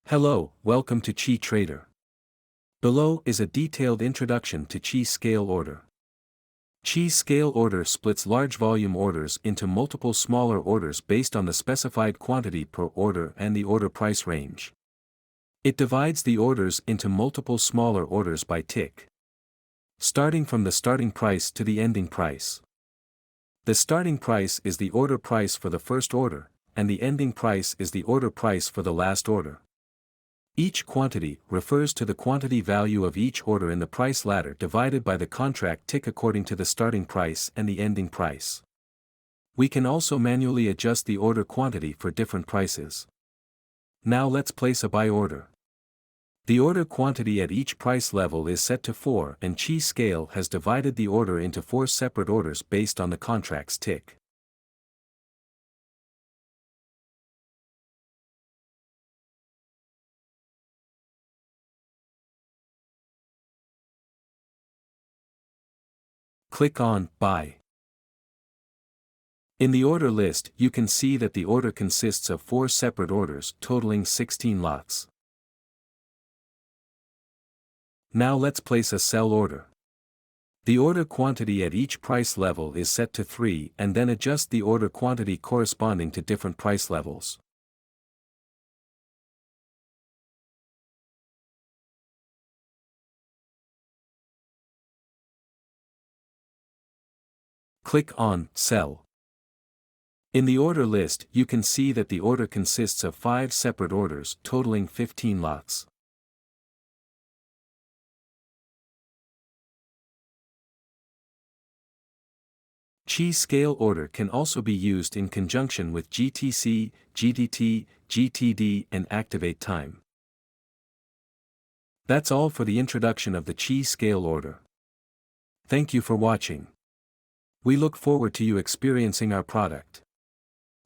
Hello, welcome to Qi Trader. Below is a detailed introduction to Qi scale order. Qi scale order splits large volume orders into multiple smaller orders based on the specified quantity per order and the order price range. It divides the orders into multiple smaller orders by tick, starting from the starting price to the ending price. The starting price is the order price for the first order, and the ending price is the order price for the last order. Each quantity refers to the quantity value of each order in the price ladder divided by the contract tick according to the starting price and the ending price. We can also manually adjust the order quantity for different prices. Now let's place a buy order. The order quantity at each price level is set to 4 and Qi scale has divided the order into 4 separate orders based on the contract's tick. Click on Buy. In the order list, you can see that the order consists of 4 separate orders totaling 16 lots. Now let's place a sell order. The order quantity at each price level is set to 3 and then adjust the order quantity corresponding to different price levels. Click on Sell. In the order list, you can see that the order consists of 5 separate orders totaling 15 lots. Qi scale order can also be used in conjunction with GTC, GDT, GTD and activate time. That's all for the introduction of the Qi scale order. Thank you for watching. We look forward to you experiencing our product.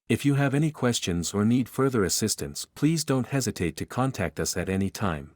If you have any questions or need further assistance, please don't hesitate to contact us at any time.